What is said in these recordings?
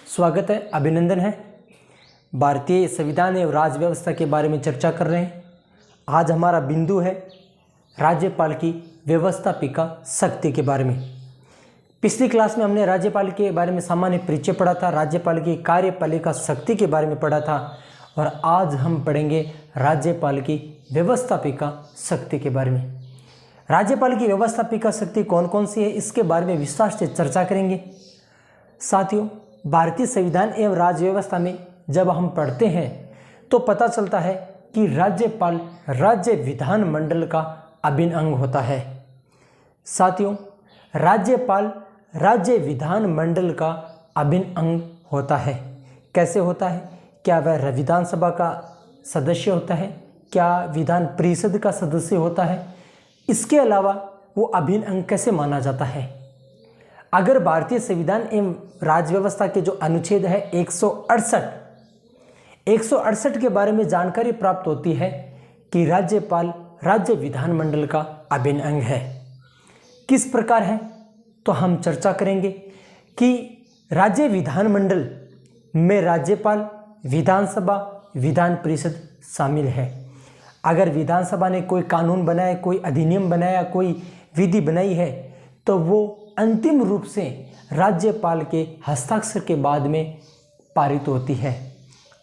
स्वागत है, अभिनंदन है। भारतीय संविधान एवं राज्य व्यवस्था के बारे में चर्चा कर रहे हैं। आज हमारा बिंदु है राज्यपाल की व्यवस्थापिका शक्ति के बारे में। पिछली क्लास में हमने राज्यपाल के बारे में सामान्य परिचय पढ़ा था, राज्यपाल की कार्यपालिका शक्ति के बारे में पढ़ा था और आज हम पढ़ेंगे राज्यपाल की व्यवस्थापिका शक्ति के बारे में। राज्यपाल की व्यवस्थापिका शक्ति कौन कौन सी है, इसके बारे में विस्तार से चर्चा करेंगे। साथियों, भारतीय संविधान एवं राज्य व्यवस्था में जब हम पढ़ते हैं तो पता चलता है कि राज्यपाल राज्य विधानमंडल का अभिन्न अंग होता है। साथियों, राज्यपाल राज्य विधानमंडल का अभिन्न अंग होता है। कैसे होता है? क्या वह विधानसभा का सदस्य होता है? क्या विधान परिषद का सदस्य होता है? इसके अलावा वो अभिन्न अंग कैसे माना जाता है? अगर भारतीय संविधान एवं राज्य व्यवस्था के जो अनुच्छेद है 168 के बारे में जानकारी प्राप्त होती है कि राज्यपाल राज्य विधानमंडल का अभिन्न अंग है। किस प्रकार है तो हम चर्चा करेंगे कि राज्य विधानमंडल में राज्यपाल, विधानसभा, विधान परिषद शामिल है। अगर विधानसभा ने कोई कानून बनाया, कोई अधिनियम बनाया, कोई विधि बनाई है तो वो अंतिम रूप से राज्यपाल के हस्ताक्षर के बाद में पारित होती है।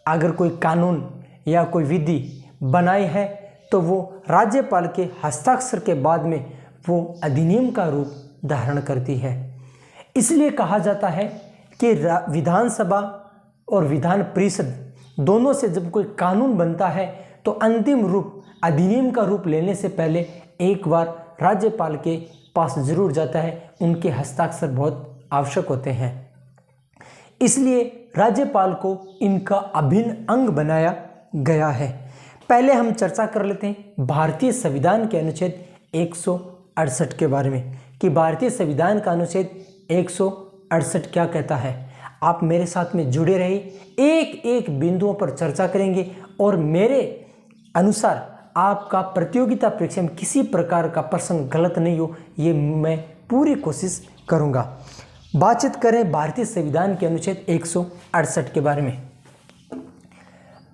अगर कोई कानून या कोई विधि बनाई है तो वो राज्यपाल के हस्ताक्षर के बाद में वो अधिनियम का रूप धारण करती है। इसलिए कहा जाता है कि विधानसभा और विधान परिषद दोनों से जब कोई कानून बनता है तो अंतिम रूप अधिनियम का रूप लेने से पहले एक बार राज्यपाल के पास जरूर जाता है। उनके हस्ताक्षर बहुत आवश्यक होते हैं। इसलिए राज्यपाल को इनका अभिन्न अंग बनाया गया है। पहले हम चर्चा कर लेते हैं भारतीय संविधान के अनुच्छेद 168 के बारे में कि भारतीय संविधान का अनुच्छेद 168 क्या कहता है। आप मेरे साथ में जुड़े रहिए, एक एक बिंदुओं पर चर्चा करेंगे और मेरे अनुसार आपका प्रतियोगिता परीक्षा में किसी प्रकार का प्रश्न गलत नहीं हो, ये मैं पूरी कोशिश करूंगा। बातचीत करें भारतीय संविधान के अनुच्छेद 168 के बारे में।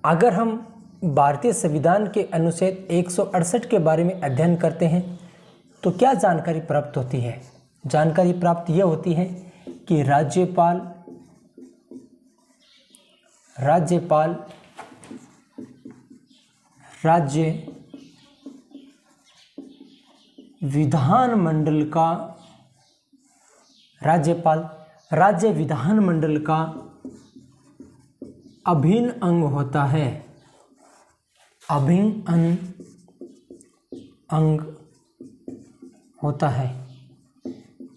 अगर हम भारतीय संविधान के अनुच्छेद 168 के बारे में अध्ययन करते हैं तो क्या जानकारी प्राप्त होती है? जानकारी प्राप्त यह होती है कि राज्यपाल राज्य विधानमंडल का राज्य विधानमंडल का अभिन्न अंग होता है। अभिन्न अंग होता है।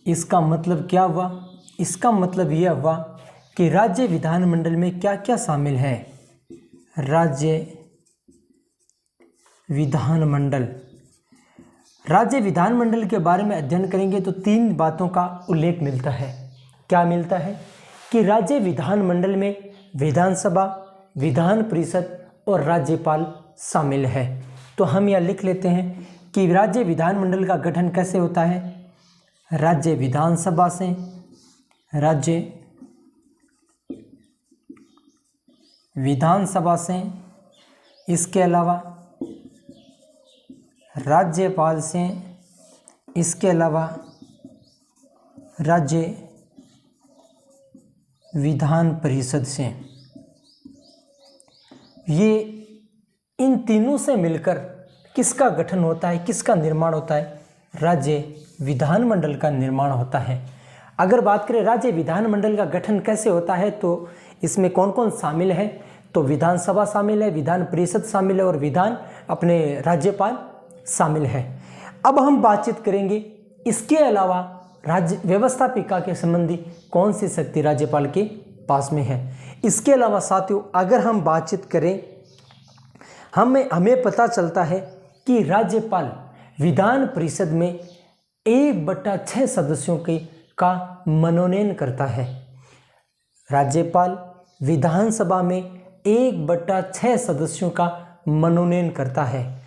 इसका मतलब क्या हुआ? इसका मतलब यह हुआ कि राज्य विधानमंडल में क्या क्या शामिल है। राज्य विधानमंडल के बारे में अध्ययन करेंगे तो तीन बातों का उल्लेख मिलता है। क्या मिलता है? कि राज्य विधानमंडल में विधानसभा, विधान परिषद और राज्यपाल शामिल है। तो हम यह लिख लेते हैं कि राज्य विधानमंडल का गठन कैसे होता है? राज्य विधानसभा से, इसके अलावा राज्यपाल से, इसके अलावा राज्य विधान परिषद से। ये इन तीनों से मिलकर किसका गठन होता है, किसका निर्माण होता है? राज्य विधानमंडल का निर्माण होता है। अगर बात करें राज्य विधानमंडल का गठन कैसे होता है तो इसमें कौन कौन शामिल है? तो विधानसभा शामिल है, विधान परिषद शामिल है और राज्यपाल शामिल है। अब हम बातचीत करेंगे इसके अलावा राज्य व्यवस्थापिका के संबंधी कौन सी शक्ति राज्यपाल के पास में है। इसके अलावा साथियों, अगर हम बातचीत करें, हमें पता चलता है कि राज्यपाल विधान परिषद में 1/6 सदस्यों का मनोनयन करता है। राज्यपाल विधानसभा में 1/6 सदस्यों का मनोनयन करता है।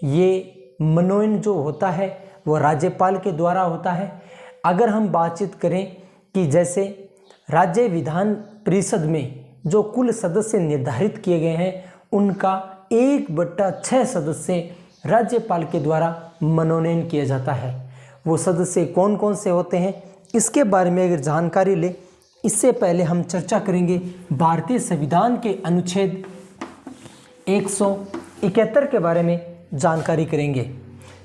ये मनोनयन जो होता है वो राज्यपाल के द्वारा होता है। अगर हम बातचीत करें कि जैसे राज्य विधान परिषद में जो कुल सदस्य निर्धारित किए गए हैं उनका 1/6 सदस्य राज्यपाल के द्वारा मनोनयन किया जाता है। वो सदस्य कौन कौन से होते हैं इसके बारे में अगर जानकारी ले, इससे पहले हम चर्चा करेंगे भारतीय संविधान के अनुच्छेद 171 के बारे में जानकारी करेंगे।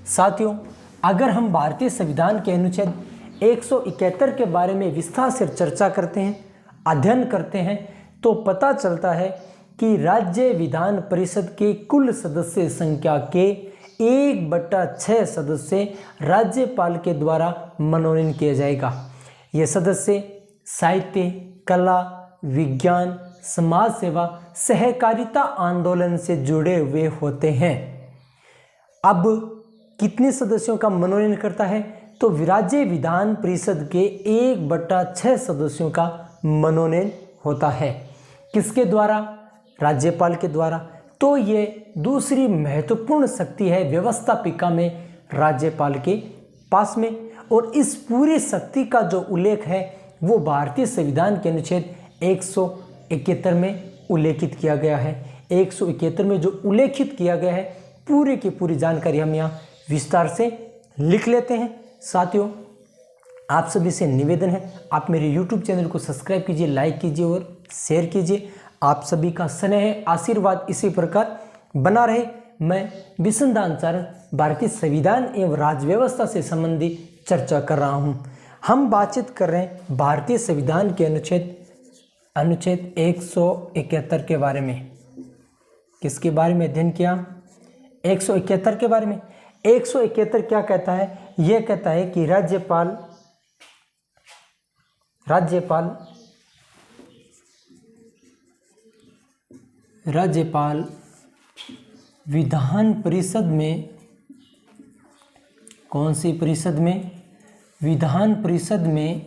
साथियों, अगर हम भारतीय संविधान के अनुच्छेद 171 के बारे में विस्तार से चर्चा करते हैं, अध्ययन करते हैं, तो पता चलता है कि राज्य विधान परिषद के कुल सदस्य संख्या के 1/6 सदस्य राज्यपाल के द्वारा मनोनयन किया जाएगा। ये सदस्य साहित्य, कला, विज्ञान, समाज सेवा, सहकारिता आंदोलन से जुड़े हुए होते हैं। अब कितने सदस्यों का मनोनयन करता है? तो राज्य विधान परिषद के 1/6 सदस्यों का मनोनयन होता है। किसके द्वारा? राज्यपाल के द्वारा। तो ये दूसरी महत्वपूर्ण शक्ति है व्यवस्थापिका में राज्यपाल के पास में, और इस पूरी शक्ति का जो उल्लेख है वो भारतीय संविधान के अनुच्छेद 171 में उल्लेखित किया गया है। 171 में जो उल्लेखित किया गया है पूरी की पूरी जानकारी हम यहाँ विस्तार से लिख लेते हैं। साथियों, आप सभी से निवेदन है, आप मेरे YouTube चैनल को सब्सक्राइब कीजिए, लाइक कीजिए और शेयर कीजिए। आप सभी का स्नेह आशीर्वाद इसी प्रकार बना रहे। मैं विसंधान चारण भारतीय संविधान एवं राज्य व्यवस्था से संबंधित चर्चा कर रहा हूँ। हम बातचीत कर रहे हैं भारतीय संविधान के अनुच्छेद 171 के बारे में। किसके बारे में अध्ययन किया? 171 के बारे में। 171 क्या कहता है? यह कहता है कि राज्यपाल विधान परिषद में, कौन सी परिषद में? विधान परिषद में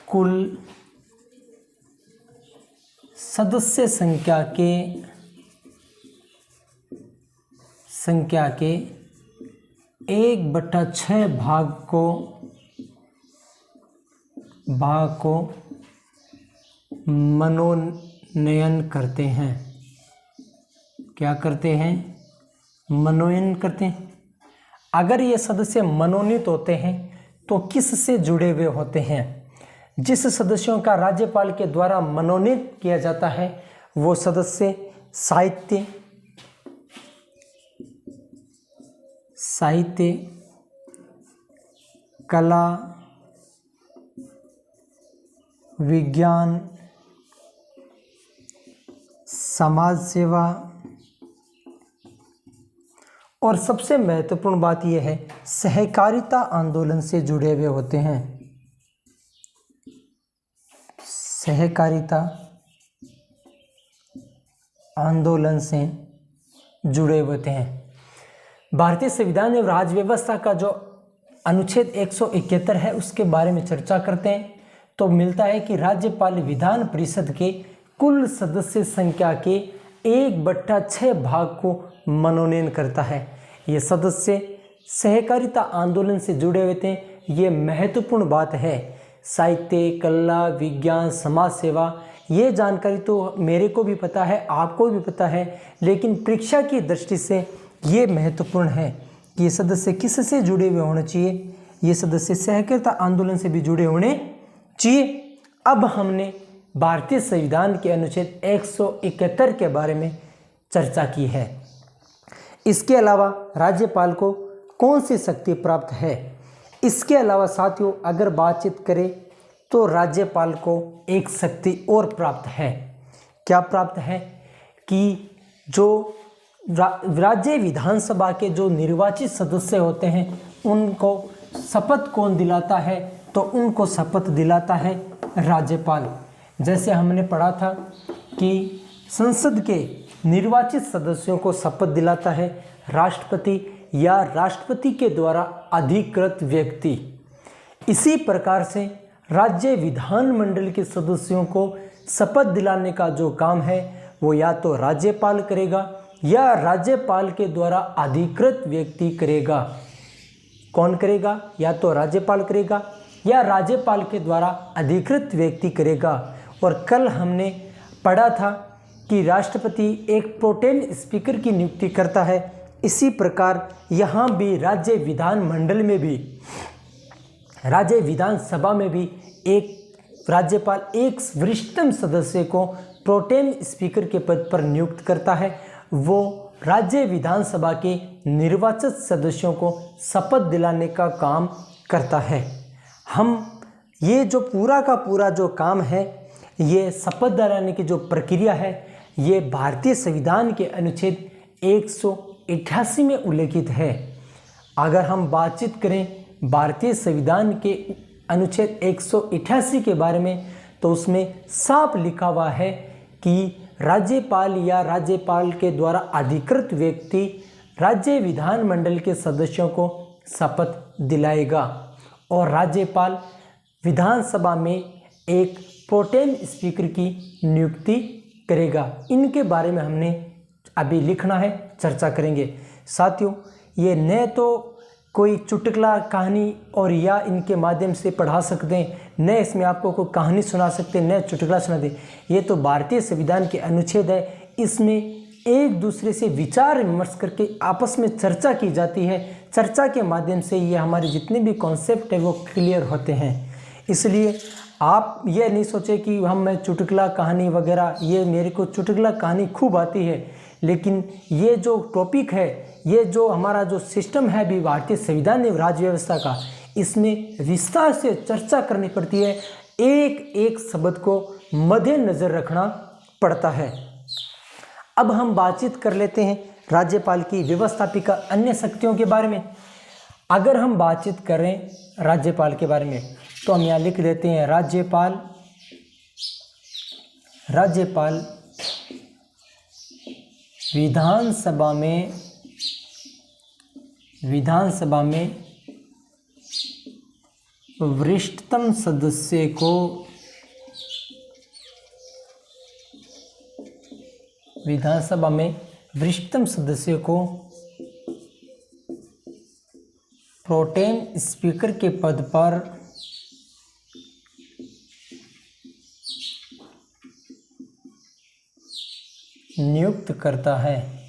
कुल सदस्य संख्या के 1/6 भाग को मनोनयन करते हैं। क्या करते हैं? मनोनयन करते हैं। अगर ये सदस्य मनोनीत होते हैं तो किससे जुड़े हुए होते हैं? जिस सदस्यों का राज्यपाल के द्वारा मनोनीत किया जाता है वो सदस्य साहित्य, कला, विज्ञान, समाज सेवा, और सबसे महत्वपूर्ण बात यह है सहकारिता आंदोलन से जुड़े हुए होते हैं। सहकारिता आंदोलन से जुड़े होते हैं। भारतीय संविधान एवं राज्य व्यवस्था का जो अनुच्छेद 171 है उसके बारे में चर्चा करते हैं तो मिलता है कि राज्यपाल विधान परिषद के कुल सदस्य संख्या के 1/6 भाग को मनोनयन करता है। ये सदस्य सहकारिता आंदोलन से जुड़े हुए थे। ये महत्वपूर्ण बात है। साहित्य, कला, विज्ञान, समाज सेवा, ये जानकारी तो मेरे को भी पता है, आपको भी पता है, लेकिन परीक्षा की दृष्टि से ये महत्वपूर्ण है कि ये सदस्य किससे जुड़े हुए होने चाहिए? ये सदस्य सहकारिता आंदोलन से भी जुड़े होने चाहिए। अब हमने भारतीय संविधान के अनुच्छेद 171 के बारे में चर्चा की है। इसके अलावा राज्यपाल को कौन सी शक्ति प्राप्त है? इसके अलावा साथियों अगर बातचीत करें तो राज्यपाल को एक शक्ति और प्राप्त है। क्या प्राप्त है? कि जो राज्य विधानसभा के जो निर्वाचित सदस्य होते हैं उनको शपथ कौन दिलाता है? तो उनको शपथ दिलाता है राज्यपाल। जैसे हमने पढ़ा था कि संसद के निर्वाचित सदस्यों को शपथ दिलाता है राष्ट्रपति या राष्ट्रपति के द्वारा अधिकृत व्यक्ति। इसी प्रकार से राज्य विधानमंडल के सदस्यों को शपथ दिलाने का जो काम है वो या तो राज्यपाल करेगा या राज्यपाल के द्वारा अधिकृत व्यक्ति करेगा। कौन करेगा? या तो राज्यपाल करेगा या राज्यपाल के द्वारा अधिकृत व्यक्ति करेगा। और कल हमने पढ़ा था कि राष्ट्रपति एक प्रोटेम स्पीकर की नियुक्ति करता है। इसी प्रकार यहाँ भी राज्य विधानमंडल में भी, राज्य विधानसभा में भी एक राज्यपाल एक वरिष्ठतम सदस्य को प्रोटेम स्पीकर के पद पर नियुक्त करता है। वो राज्य विधानसभा के निर्वाचित सदस्यों को शपथ दिलाने का काम करता है। हम ये जो पूरा का पूरा जो काम है, ये शपथ दिलाने की जो प्रक्रिया है, ये भारतीय संविधान के अनुच्छेद 188 में उल्लेखित है। अगर हम बातचीत करें भारतीय संविधान के अनुच्छेद 188 के बारे में, तो उसमें साफ लिखा हुआ है कि राज्यपाल या राज्यपाल के द्वारा अधिकृत व्यक्ति राज्य विधानमंडल के सदस्यों को शपथ दिलाएगा और राज्यपाल विधानसभा में एक प्रोटेम स्पीकर की नियुक्ति करेगा। इनके बारे में हमने अभी लिखना है, चर्चा करेंगे। साथियों, ये न तो कोई चुटकुला कहानी और या इनके माध्यम से पढ़ा सकते हैं, न इसमें आपको कोई कहानी सुना सकते हैं, न चुटकुला सुना दे। ये तो भारतीय संविधान के अनुच्छेद है। इसमें एक दूसरे से विचार विमर्श करके आपस में चर्चा की जाती है। चर्चा के माध्यम से ये हमारे जितने भी कॉन्सेप्ट है वो क्लियर होते हैं। इसलिए आप ये नहीं सोचे कि मैं चुटकुला कहानी वगैरह, ये मेरे को चुटकुला कहानी खूब आती है, लेकिन ये जो टॉपिक है, ये जो हमारा जो सिस्टम है भी भारतीय संविधान एवं राज्य व्यवस्था का, इसमें विस्तार से चर्चा करनी पड़ती है। एक एक शब्द को मद्देनजर रखना पड़ता है। अब हम बातचीत कर लेते हैं राज्यपाल की व्यवस्थापिका अन्य शक्तियों के बारे में। अगर हम बातचीत करें राज्यपाल के बारे में, तो हम यहाँ लिख देते हैं राज्यपाल विधानसभा में वरिष्ठतम सदस्य को प्रोटेम स्पीकर के पद पर नियुक्त करता है।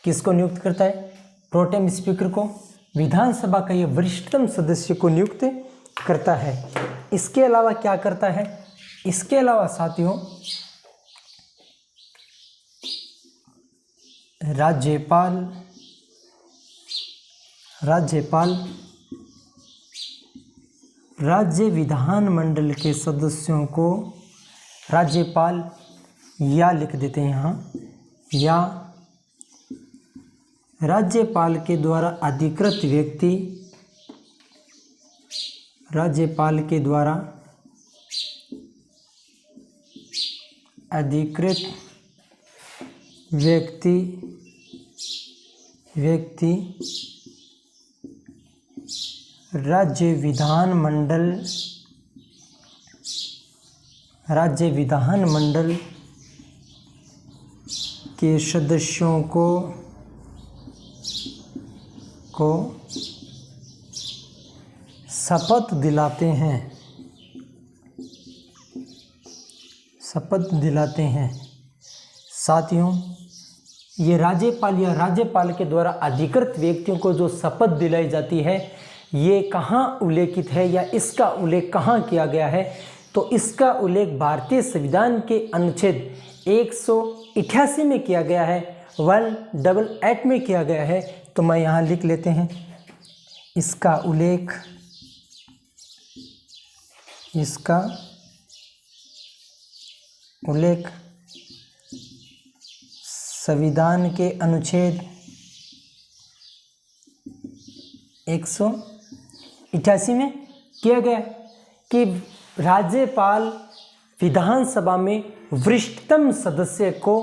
किसको नियुक्त करता है? प्रोटेम स्पीकर को। विधानसभा का ये वरिष्ठतम सदस्य को नियुक्त करता है। इसके अलावा क्या करता है? इसके अलावा साथियों, राज्यपाल राज्य विधानमंडल के सदस्यों को, राज्यपाल या लिख देते हैं यहाँ, या राज्यपाल के द्वारा अधिकृत व्यक्ति, राज्यपाल के द्वारा अधिकृत व्यक्ति राज्य विधानमंडल के सदस्यों को शपथ दिलाते हैं। साथियों, ये राज्यपाल या राज्यपाल के द्वारा अधिकृत व्यक्तियों को जो शपथ दिलाई जाती है, ये कहाँ उल्लेखित है या इसका उल्लेख कहाँ किया गया है? तो इसका उल्लेख भारतीय संविधान के अनुच्छेद 188 में किया गया है, 188 में किया गया है। तो मैं यहाँ लिख लेते हैं, इसका उल्लेख संविधान के अनुच्छेद 188 में किया गया कि राज्यपाल विधानसभा में वरिष्ठतम सदस्य को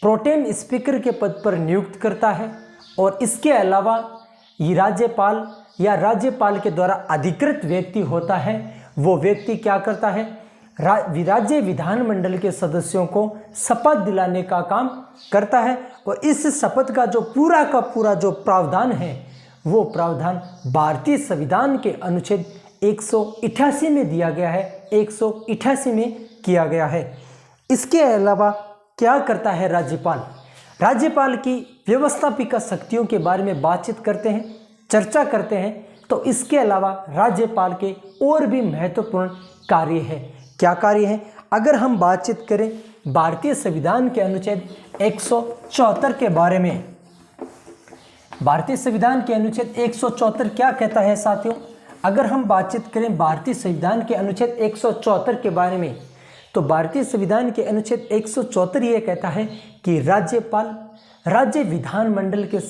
प्रोटेम स्पीकर के पद पर नियुक्त करता है। और इसके अलावा ये राज्यपाल या राज्यपाल के द्वारा अधिकृत व्यक्ति होता है, वो व्यक्ति क्या करता है? राज्य विधानमंडल के सदस्यों को शपथ दिलाने का काम करता है। और इस शपथ का पूरा जो प्रावधान है वो प्रावधान भारतीय संविधान के अनुच्छेद 188 में दिया गया है, 188 में किया गया है। इसके अलावा क्या करता है राज्यपाल? राज्यपाल की व्यवस्थापिका शक्तियों के बारे में बातचीत करते हैं, चर्चा करते हैं। तो इसके अलावा राज्यपाल के और भी महत्वपूर्ण कार्य है। क्या कार्य है? अगर हम बातचीत करें भारतीय संविधान के अनुच्छेद 174 के बारे में, भारतीय संविधान के अनुच्छेद 174 क्या कहता है साथियों? अगर हम बातचीत करें भारतीय संविधान के अनुच्छेद 174 के बारे में, तो भारतीय संविधान के अनुच्छेद 174 ये कहता है कि राज्यपाल राज्य विधानमंडल के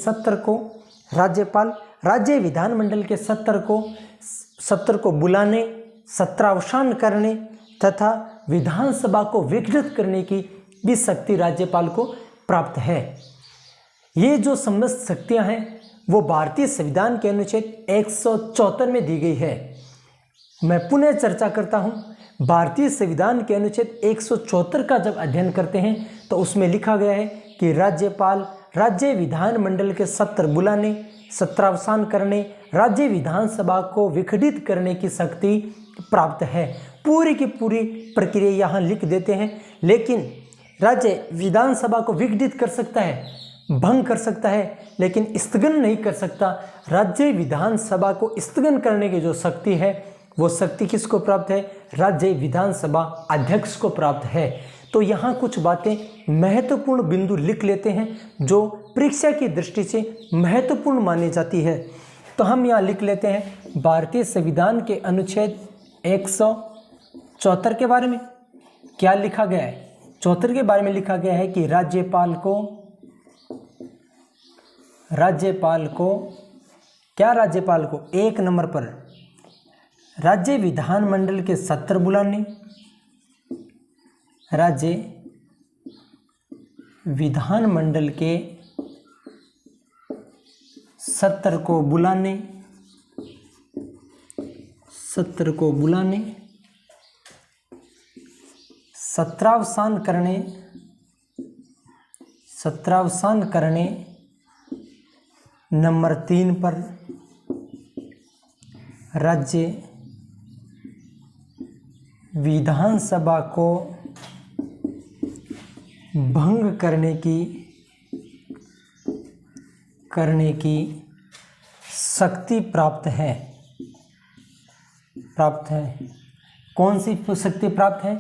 सत्र को बुलाने, सत्रावसान करने तथा विधानसभा को विघटित करने की भी शक्ति राज्यपाल को प्राप्त है। ये जो समस्त शक्तियां हैं वो भारतीय संविधान के अनुच्छेद 174 में दी गई है। मैं पुनः चर्चा करता हूं, भारतीय संविधान के अनुच्छेद 174 का जब अध्ययन करते हैं तो उसमें लिखा गया है कि राज्यपाल राज्य विधानमंडल के सत्र बुलाने, सत्रावसान करने, राज्य विधानसभा को विघटित करने की शक्ति प्राप्त है। पूरी की पूरी प्रक्रिया यहाँ लिख देते हैं। लेकिन राज्य विधानसभा को विघटित कर सकता है, भंग कर सकता है, लेकिन स्थगन नहीं कर सकता। राज्य विधानसभा को स्थगन करने की जो शक्ति है वो शक्ति किसको प्राप्त है? राज्य विधानसभा अध्यक्ष को प्राप्त है। तो यहाँ कुछ बातें महत्वपूर्ण बिंदु लिख लेते हैं जो परीक्षा की दृष्टि से महत्वपूर्ण मानी जाती है। तो हम यहाँ लिख लेते हैं भारतीय संविधान के अनुच्छेद 174 के बारे में क्या लिखा गया है? 74 के बारे में लिखा गया है कि राज्यपाल को एक नंबर पर राज्य विधानमंडल के सत्र बुलाने, राज्य विधानमंडल के सत्र को बुलाने, सत्रावसान करने नंबर 3 पर राज्य विधानसभा को भंग करने की शक्ति प्राप्त है। कौन सी शक्ति प्राप्त है?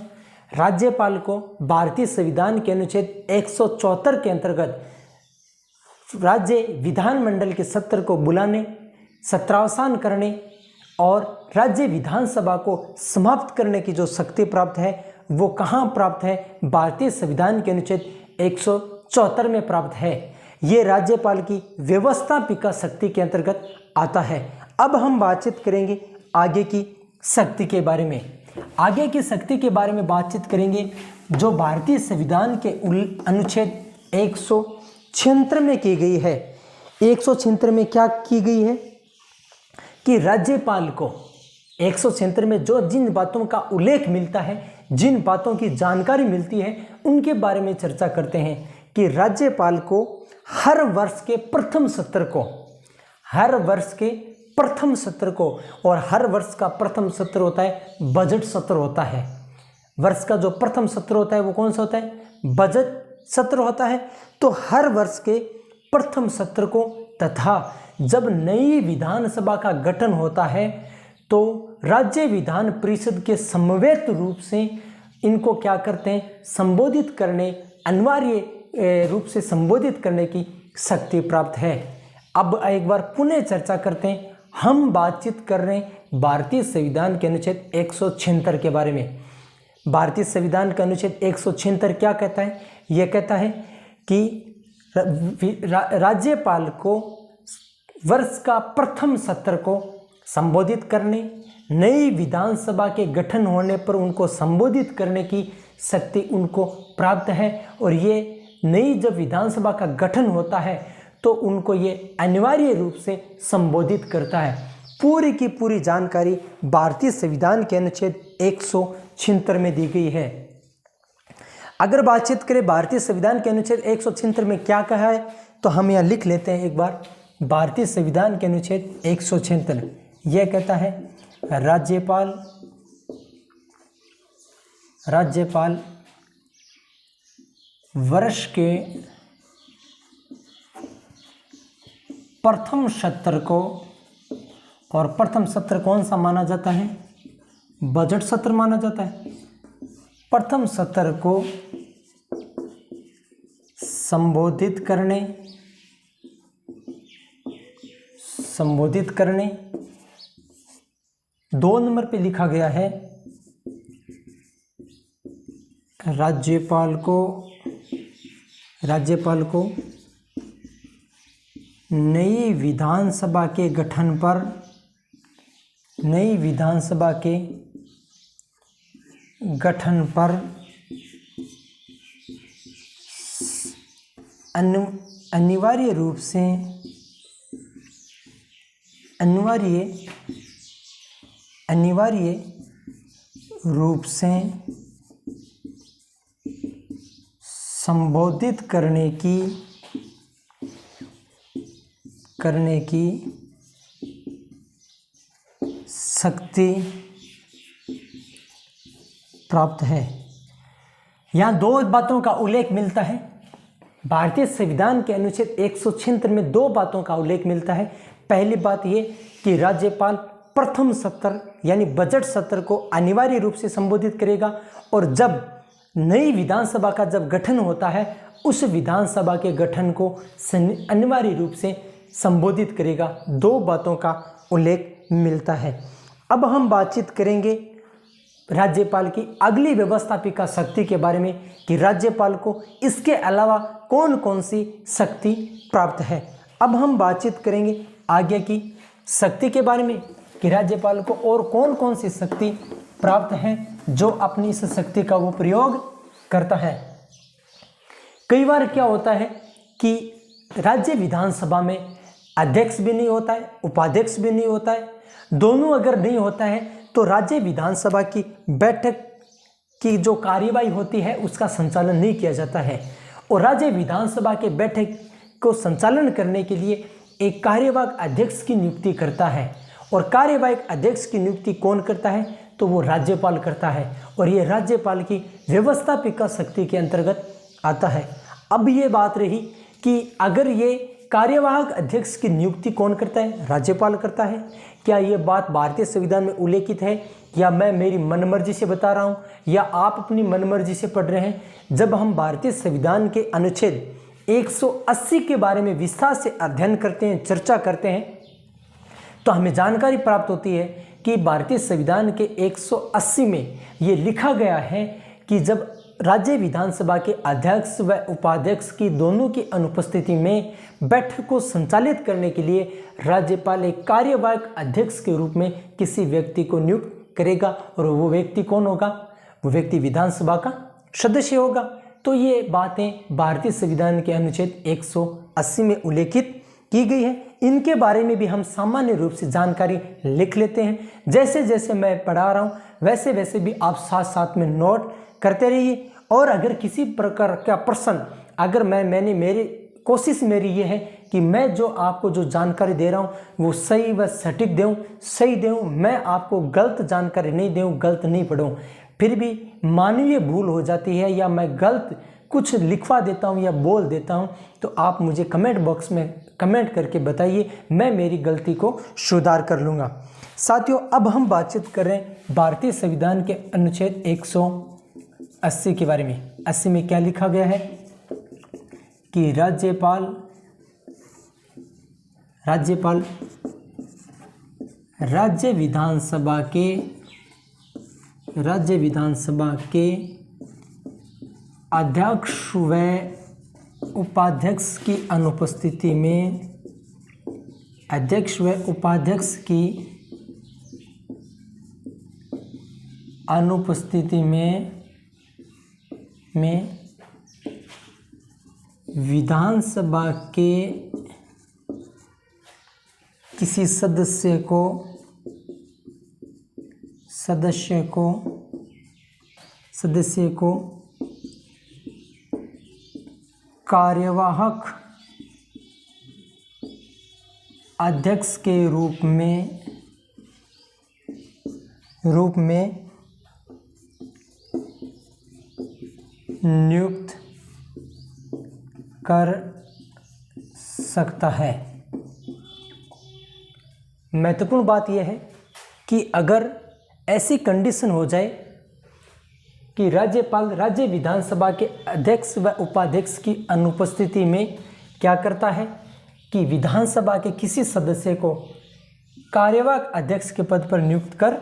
राज्यपाल को भारतीय संविधान के अनुच्छेद 174 के अंतर्गत राज्य विधानमंडल के सत्र को बुलाने, सत्रावसान करने और राज्य विधानसभा को समाप्त करने की जो शक्ति प्राप्त है वो कहाँ प्राप्त है? भारतीय संविधान के अनुच्छेद 174 में प्राप्त है। ये राज्यपाल की व्यवस्थापिका शक्ति के अंतर्गत आता है। अब हम बातचीत करेंगे आगे की शक्ति के बारे में। आगे की शक्ति के बारे में बातचीत करेंगे जो भारतीय संविधान के अनुच्छेद 176 में की गई है। 176 में क्या की गई है कि राज्यपाल को 176 में जिन बातों का उल्लेख मिलता है, जिन बातों की जानकारी मिलती है उनके बारे में चर्चा करते हैं कि राज्यपाल को हर वर्ष के प्रथम सत्र को और हर वर्ष का प्रथम सत्र होता है बजट सत्र होता है। वर्ष का जो प्रथम सत्र होता है वो कौन सा होता है? बजट सत्र होता है। तो हर वर्ष के प्रथम सत्र को तथा जब नई विधानसभा का गठन होता है तो राज्य विधान परिषद के समवेत रूप से इनको क्या करते हैं? संबोधित करने, अनिवार्य रूप से संबोधित करने की शक्ति प्राप्त है। अब एक बार पुनः चर्चा करते हैं। हम बातचीत कर रहे हैं भारतीय संविधान के अनुच्छेद 176 के बारे में। भारतीय संविधान का अनुच्छेद 176 क्या कहता है? यह कहता है कि राज्यपाल को वर्ष का प्रथम सत्र को संबोधित करने, नई विधानसभा के गठन होने पर उनको संबोधित करने की शक्ति उनको प्राप्त है। और ये नई जब विधानसभा का गठन होता है तो उनको ये अनिवार्य रूप से संबोधित करता है। पूरी की पूरी जानकारी भारतीय संविधान के अनुच्छेद 176 में दी गई है। अगर बातचीत करें भारतीय संविधान के अनुच्छेद 176 में क्या कहा है, तो हम यहाँ लिख लेते हैं एक बार। भारतीय संविधान के अनुच्छेद 176 यह कहता है राज्यपाल वर्ष के प्रथम सत्र को, और प्रथम सत्र कौन सा माना जाता है, बजट सत्र माना जाता है। प्रथम सत्र को संबोधित करने 2 नंबर पे लिखा गया है राज्यपाल को नई विधानसभा के गठन पर अनिवार्य रूप से संबोधित करने की शक्ति प्राप्त है। यहाँ 2 बातों का उल्लेख मिलता है। भारतीय संविधान के अनुच्छेद 176 में 2 बातों का उल्लेख मिलता है। पहली बात ये कि राज्यपाल प्रथम सत्र यानी बजट सत्र को अनिवार्य रूप से संबोधित करेगा, और जब नई विधानसभा का जब गठन होता है उस विधानसभा के गठन को अनिवार्य रूप से संबोधित करेगा। 2 बातों का उल्लेख मिलता है। अब हम बातचीत करेंगे राज्यपाल की अगली व्यवस्थापिका शक्ति के बारे में कि राज्यपाल को इसके अलावा कौन कौन सी शक्ति प्राप्त है। अब हम बातचीत करेंगे आगे की शक्ति के बारे में कि राज्यपाल को और कौन कौन सी शक्ति प्राप्त है जो अपनी इस शक्ति का वो प्रयोग करता है। कई बार क्या होता है कि राज्य विधानसभा में अध्यक्ष भी नहीं होता है, उपाध्यक्ष भी नहीं होता है। दोनों अगर नहीं होता है तो राज्य विधानसभा की बैठक की जो कार्यवाही होती है उसका संचालन नहीं किया जाता है, और राज्य विधानसभा के बैठक को संचालन करने के लिए एक कार्यवाहक अध्यक्ष की नियुक्ति करता है। और कार्यवाहक अध्यक्ष की नियुक्ति कौन करता है, तो वो राज्यपाल करता है, और ये राज्यपाल की व्यवस्थापिका शक्ति के अंतर्गत आता है। अब ये बात रही कि अगर ये कार्यवाहक अध्यक्ष की नियुक्ति कौन करता है, राज्यपाल करता है। क्या ये बात भारतीय संविधान में उल्लेखित है, या मैं मेरी मनमर्जी से बता रहा हूँ, या आप अपनी मनमर्जी से पढ़ रहे हैं। जब हम भारतीय संविधान के अनुच्छेद 180 के बारे में विस्तार से अध्ययन करते हैं, चर्चा करते हैं, तो हमें जानकारी प्राप्त होती है कि भारतीय संविधान के 180 में ये लिखा गया है कि जब राज्य विधानसभा के अध्यक्ष व उपाध्यक्ष की दोनों की अनुपस्थिति में बैठक को संचालित करने के लिए राज्यपाल एक कार्यवाहक अध्यक्ष के रूप में किसी व्यक्ति को नियुक्त करेगा, और वो व्यक्ति कौन होगा, वो व्यक्ति विधानसभा का सदस्य होगा। तो ये बातें भारतीय संविधान के अनुच्छेद 180 में उल्लेखित की गई है। इनके बारे में भी हम सामान्य रूप से जानकारी लिख लेते हैं। जैसे जैसे मैं पढ़ा रहा हूँ वैसे वैसे भी आप साथ साथ में नोट करते रहिए। और अगर किसी प्रकार का प्रश्न, अगर मैंने मेरी कोशिश मेरी ये है कि मैं जो आपको जो जानकारी दे रहा हूँ वो सही व सटीक दूँ, मैं आपको गलत जानकारी नहीं दूँ, गलत नहीं पढ़ूँ। फिर भी मानवीय भूल हो जाती है या मैं गलत कुछ लिखवा देता हूँ या बोल देता हूँ, तो आप मुझे कमेंट बॉक्स में कमेंट करके बताइए, मैं मेरी गलती को सुधार कर लूँगा। साथियों, अब हम बातचीत कर रहे हैं भारतीय संविधान के अनुच्छेद 180 के बारे में। 80 में क्या लिखा गया है कि राज्यपाल राज्य विधानसभा के अध्यक्ष व उपाध्यक्ष की अनुपस्थिति में विधानसभा के किसी सदस्य को सदस्य को कार्यवाहक अध्यक्ष के रूप में नियुक्त कर सकता है। महत्वपूर्ण बात यह है कि अगर ऐसी कंडीशन हो जाए कि राज्यपाल राज्य विधानसभा के अध्यक्ष व उपाध्यक्ष की अनुपस्थिति में क्या करता है कि विधानसभा के किसी सदस्य को कार्यवाहक अध्यक्ष के पद पर नियुक्त कर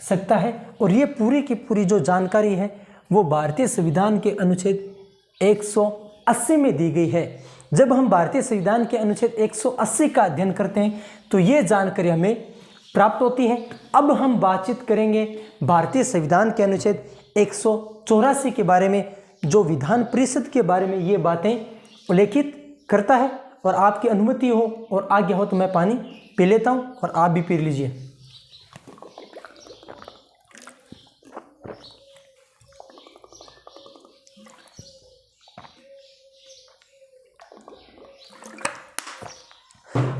सकता है। और ये पूरी की पूरी जो जानकारी है वो भारतीय संविधान के अनुच्छेद 180 में दी गई है। जब हम भारतीय संविधान के अनुच्छेद 180 का अध्ययन करते हैं तो ये जानकारी हमें प्राप्त होती है। अब हम बातचीत करेंगे भारतीय संविधान के अनुच्छेद 184 के बारे में, जो विधान परिषद के बारे में ये बातें उल्लेखित करता है। और आपकी अनुमति हो और आज्ञा हो तो मैं पानी पी लेता हूँ और आप भी पी लीजिए।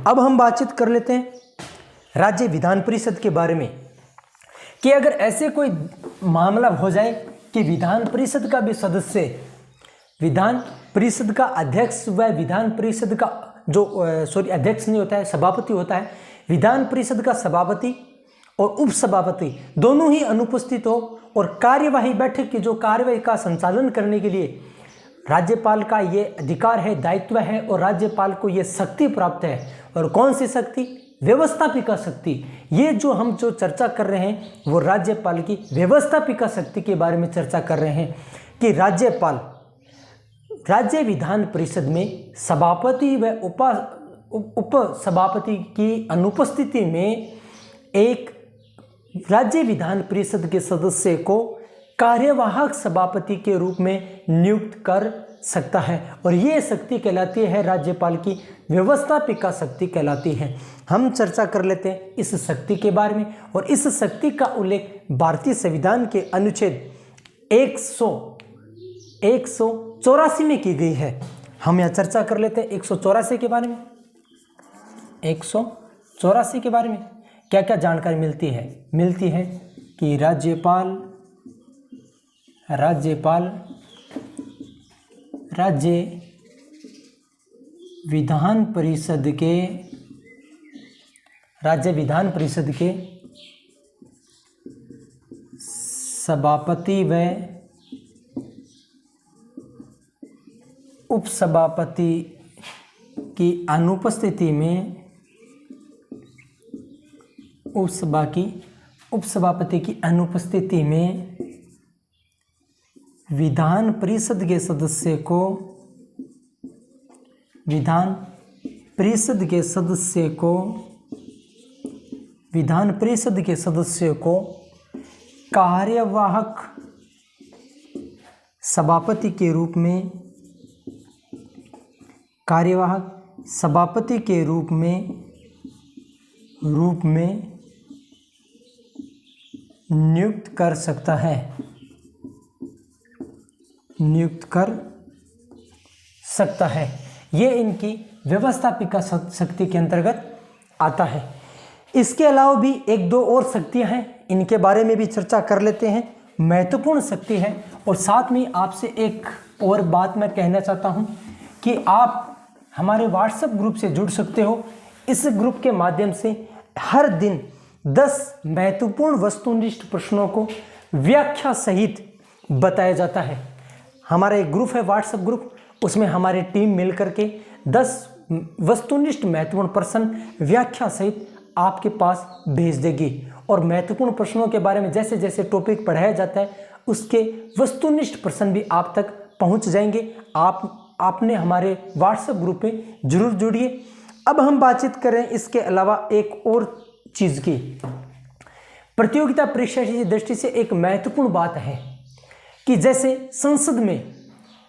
अब हम बातचीत कर लेते हैं राज्य विधान परिषद के बारे में कि अगर ऐसे कोई मामला हो जाए कि विधान परिषद का भी सदस्य, विधान परिषद का अध्यक्ष व विधान परिषद का जो अध्यक्ष नहीं होता है, सभापति होता है, विधान परिषद का सभापति और उपसभापति दोनों ही अनुपस्थित हो और कार्यवाही बैठक की जो कार्यवाही का संचालन करने के लिए राज्यपाल का ये अधिकार है, दायित्व है और राज्यपाल को ये शक्ति प्राप्त है। और कौन सी शक्ति? व्यवस्थापिका शक्ति। ये जो हम चर्चा कर रहे हैं वो राज्यपाल की व्यवस्थापिका शक्ति के बारे में चर्चा कर रहे हैं कि राज्यपाल राज्य विधान परिषद में सभापति व उप सभापति की अनुपस्थिति में एक राज्य विधान परिषद के सदस्य को कार्यवाहक सभापति के रूप में नियुक्त कर सकता है। और ये शक्ति कहलाती है राज्यपाल की व्यवस्थापिका शक्ति कहलाती है। हम चर्चा कर लेते हैं इस शक्ति के बारे में। और इस शक्ति का उल्लेख भारतीय संविधान के अनुच्छेद 184 में की गई है। हम यहाँ चर्चा कर लेते हैं 184 के बारे में। 184 के बारे में क्या क्या जानकारी मिलती है कि राज्य विधान परिषद के सभापति व उपसभापति की अनुपस्थिति में उपसभापति की अनुपस्थिति में विधान परिषद के सदस्य को कार्यवाहक सभापति के रूप में नियुक्त कर सकता है। ये इनकी व्यवस्थापिका शक्ति के अंतर्गत आता है। इसके अलावा भी एक दो और शक्तियां हैं, इनके बारे में भी चर्चा कर लेते हैं। महत्वपूर्ण शक्ति है। और साथ में आपसे एक और बात मैं कहना चाहता हूं कि आप हमारे व्हाट्सएप ग्रुप से जुड़ सकते हो। इस ग्रुप के माध्यम से हर दिन 10 महत्वपूर्ण वस्तुनिष्ठ प्रश्नों को व्याख्या सहित बताया जाता है। हमारा एक ग्रुप है, व्हाट्सएप ग्रुप, उसमें हमारी टीम मिलकर के 10 वस्तुनिष्ठ महत्वपूर्ण प्रश्न व्याख्या सहित आपके पास भेज देगी। और महत्वपूर्ण प्रश्नों के बारे में जैसे जैसे टॉपिक पढ़ाया जाता है उसके वस्तुनिष्ठ प्रश्न भी आप तक पहुंच जाएंगे। आपने हमारे व्हाट्सएप ग्रुप में जरूर जुड़िए। अब हम बातचीत करें इसके अलावा एक और चीज़ की। प्रतियोगिता परीक्षा की दृष्टि से एक महत्वपूर्ण बात है कि जैसे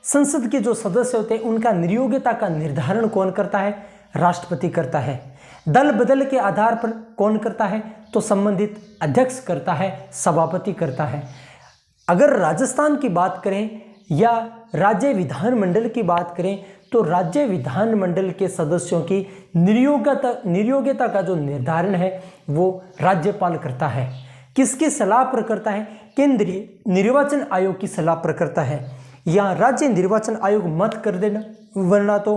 संसद के जो सदस्य होते हैं उनका नियोग्यता का निर्धारण कौन करता है? राष्ट्रपति करता है। दल बदल के आधार पर कौन करता है? तो संबंधित अध्यक्ष करता है, सभापति करता है। अगर राजस्थान की बात करें या राज्य विधानमंडल की बात करें तो राज्य विधानमंडल के सदस्यों की नियोग्यता का जो निर्धारण है वो राज्यपाल करता है। किसकी सलाह पर करता है? केंद्रीय निर्वाचन आयोग की सलाह पर करता है। यहाँ राज्य निर्वाचन आयोग मत कर देना, वरना तो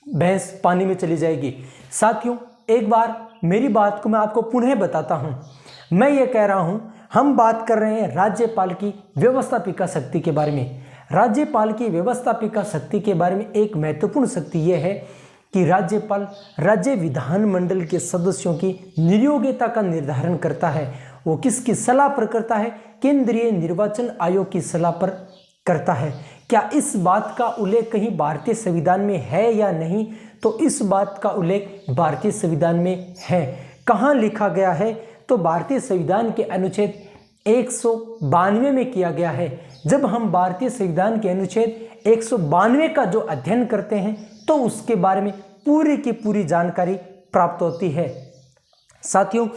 भैंस पानी में चली जाएगी। साथियों, एक बार मेरी बात को मैं आपको पुनः बताता हूँ। मैं ये कह रहा हूँ, हम बात कर रहे हैं राज्यपाल की व्यवस्थापिका शक्ति के बारे में। राज्यपाल की व्यवस्थापिका शक्ति के बारे में एक महत्वपूर्ण शक्ति यह है कि राज्यपाल राज्य विधानमंडल के सदस्यों की नियोग्यता का निर्धारण करता है। वो किसकी सलाह पर करता है? केंद्रीय निर्वाचन आयोग की सलाह पर करता है। क्या इस बात का उल्लेख कहीं भारतीय संविधान में है या नहीं? तो इस बात का उल्लेख भारतीय संविधान में है। कहाँ लिखा गया है? तो भारतीय संविधान के अनुच्छेद 192 में किया गया है। जब हम भारतीय संविधान के अनुच्छेद 192 का जो अध्ययन करते हैं तो उसके बारे में पूरी की पूरी जानकारी प्राप्त होती है। साथियों,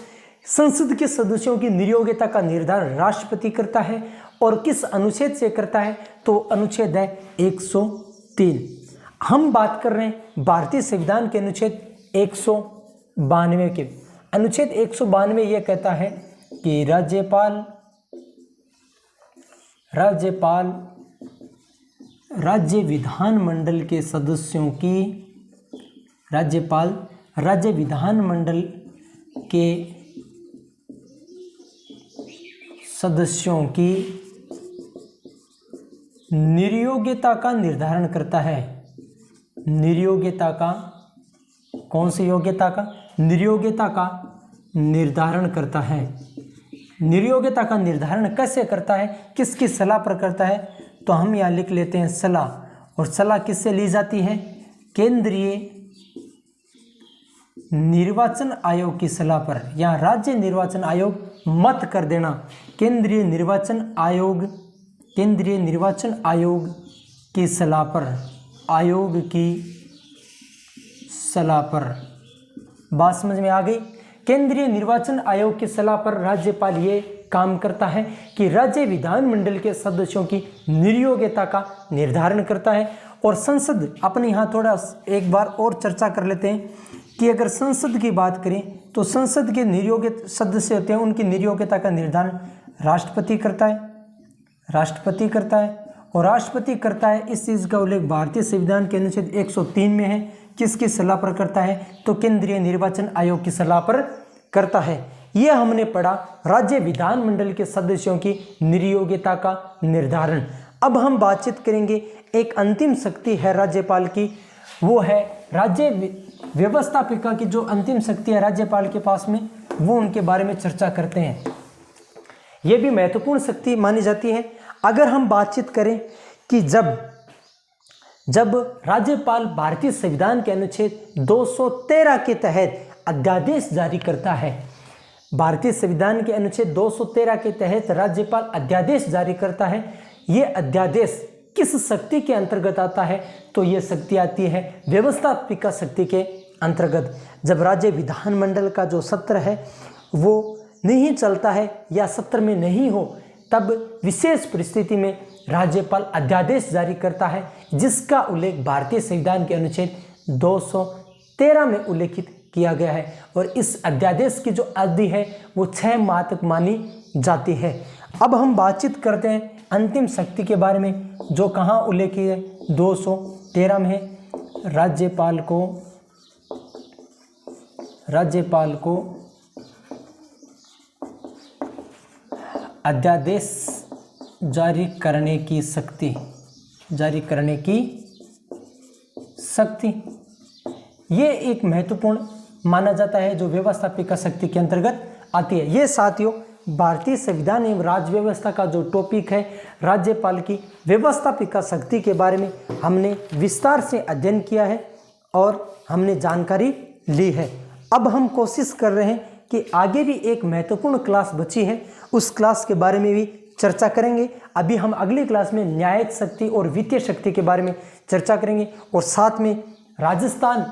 संसद के सदस्यों की नियोग्यता का निर्धारण राष्ट्रपति करता है और किस अनुच्छेद से करता है? तो अनुच्छेद है 103। हम बात कर रहे हैं भारतीय संविधान के अनुच्छेद 192 के। अनुच्छेद 192 यह कहता है कि राज्यपाल राज्य विधानमंडल के सदस्यों की राज्य विधानमंडल के सदस्यों की नियोग्यता का निर्धारण करता है। नियोग्यता का, कौन सी योग्यता का? नियोग्यता का निर्धारण करता है। नियोग्यता का निर्धारण कैसे करता है? किसकी सलाह पर करता है? तो हम यहाँ लिख लेते हैं सलाह। और सलाह किससे ली जाती है? केंद्रीय निर्वाचन आयोग की सलाह पर। यहाँ राज्य निर्वाचन आयोग मत कर देना। केंद्रीय निर्वाचन आयोग की सलाह पर, आयोग की सलाह पर। बात समझ में आ गई? केंद्रीय निर्वाचन आयोग की सलाह पर राज्यपाल ये काम करता है कि राज्य विधानमंडल के सदस्यों की नियोग्यता का निर्धारण करता है। और संसद, अपने यहाँ थोड़ा एक बार और चर्चा कर लेते हैं कि अगर संसद की बात करें तो संसद के नियोजित सदस्य होते हैं, उनकी नियोग्यता का निर्धारण राष्ट्रपति करता है। और राष्ट्रपति करता है, इस चीज़ का उल्लेख भारतीय संविधान के अनुच्छेद 103 में है। किसकी सलाह पर करता है? तो केंद्रीय निर्वाचन आयोग की सलाह पर करता है। यह हमने पढ़ा राज्य विधानमंडल के सदस्यों की नियोग्यता का निर्धारण। अब हम बातचीत करेंगे एक अंतिम शक्ति है राज्यपाल की, वो है राज्य व्यवस्थापिका की। जो अंतिम शक्ति है राज्यपाल के पास में, वो उनके बारे में चर्चा करते हैं। यह भी महत्वपूर्ण शक्ति मानी जाती है। अगर हम बातचीत करें कि जब राज्यपाल भारतीय संविधान के अनुच्छेद 213 के तहत अध्यादेश जारी करता है, भारतीय संविधान के अनुच्छेद 213 के तहत राज्यपाल अध्यादेश जारी करता है। ये अध्यादेश किस शक्ति के अंतर्गत आता है? तो ये शक्ति आती है व्यवस्थापिका शक्ति के अंतर्गत। जब राज्य विधानमंडल का जो सत्र है वो नहीं चलता है या सत्र में नहीं हो, तब विशेष परिस्थिति में राज्यपाल अध्यादेश जारी करता है, जिसका उल्लेख भारतीय संविधान के अनुच्छेद 213 में उल्लेखित किया गया है। और इस अध्यादेश की जो अवधि है वो 6 माह तक मानी जाती है। अब हम बातचीत करते हैं अंतिम शक्ति के बारे में, जो कहाँ उल्लेखित है? 213 में है। राज्यपाल को अध्यादेश जारी करने की शक्ति, ये एक महत्वपूर्ण माना जाता है जो व्यवस्थापिका शक्ति के अंतर्गत आती है। ये साथियों भारतीय संविधान एवं राज्य व्यवस्था का जो टॉपिक है राज्यपाल की व्यवस्थापिका शक्ति के बारे में हमने विस्तार से अध्ययन किया है और हमने जानकारी ली है। अब हम कोशिश कर रहे हैं कि आगे भी एक महत्वपूर्ण क्लास बची है, उस क्लास के बारे में भी चर्चा करेंगे। अभी हम अगली क्लास में न्यायिक शक्ति और वित्तीय शक्ति के बारे में चर्चा करेंगे और साथ में राजस्थान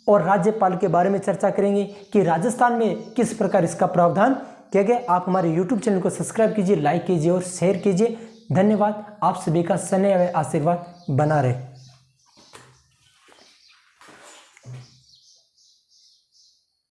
और राज्यपाल के बारे में चर्चा करेंगे कि राजस्थान में किस प्रकार इसका प्रावधान किया गया। आप हमारे YouTube चैनल को सब्सक्राइब कीजिए, लाइक कीजिए और शेयर कीजिए। धन्यवाद। आप सभी का स्नेह व आशीर्वाद बना रहे।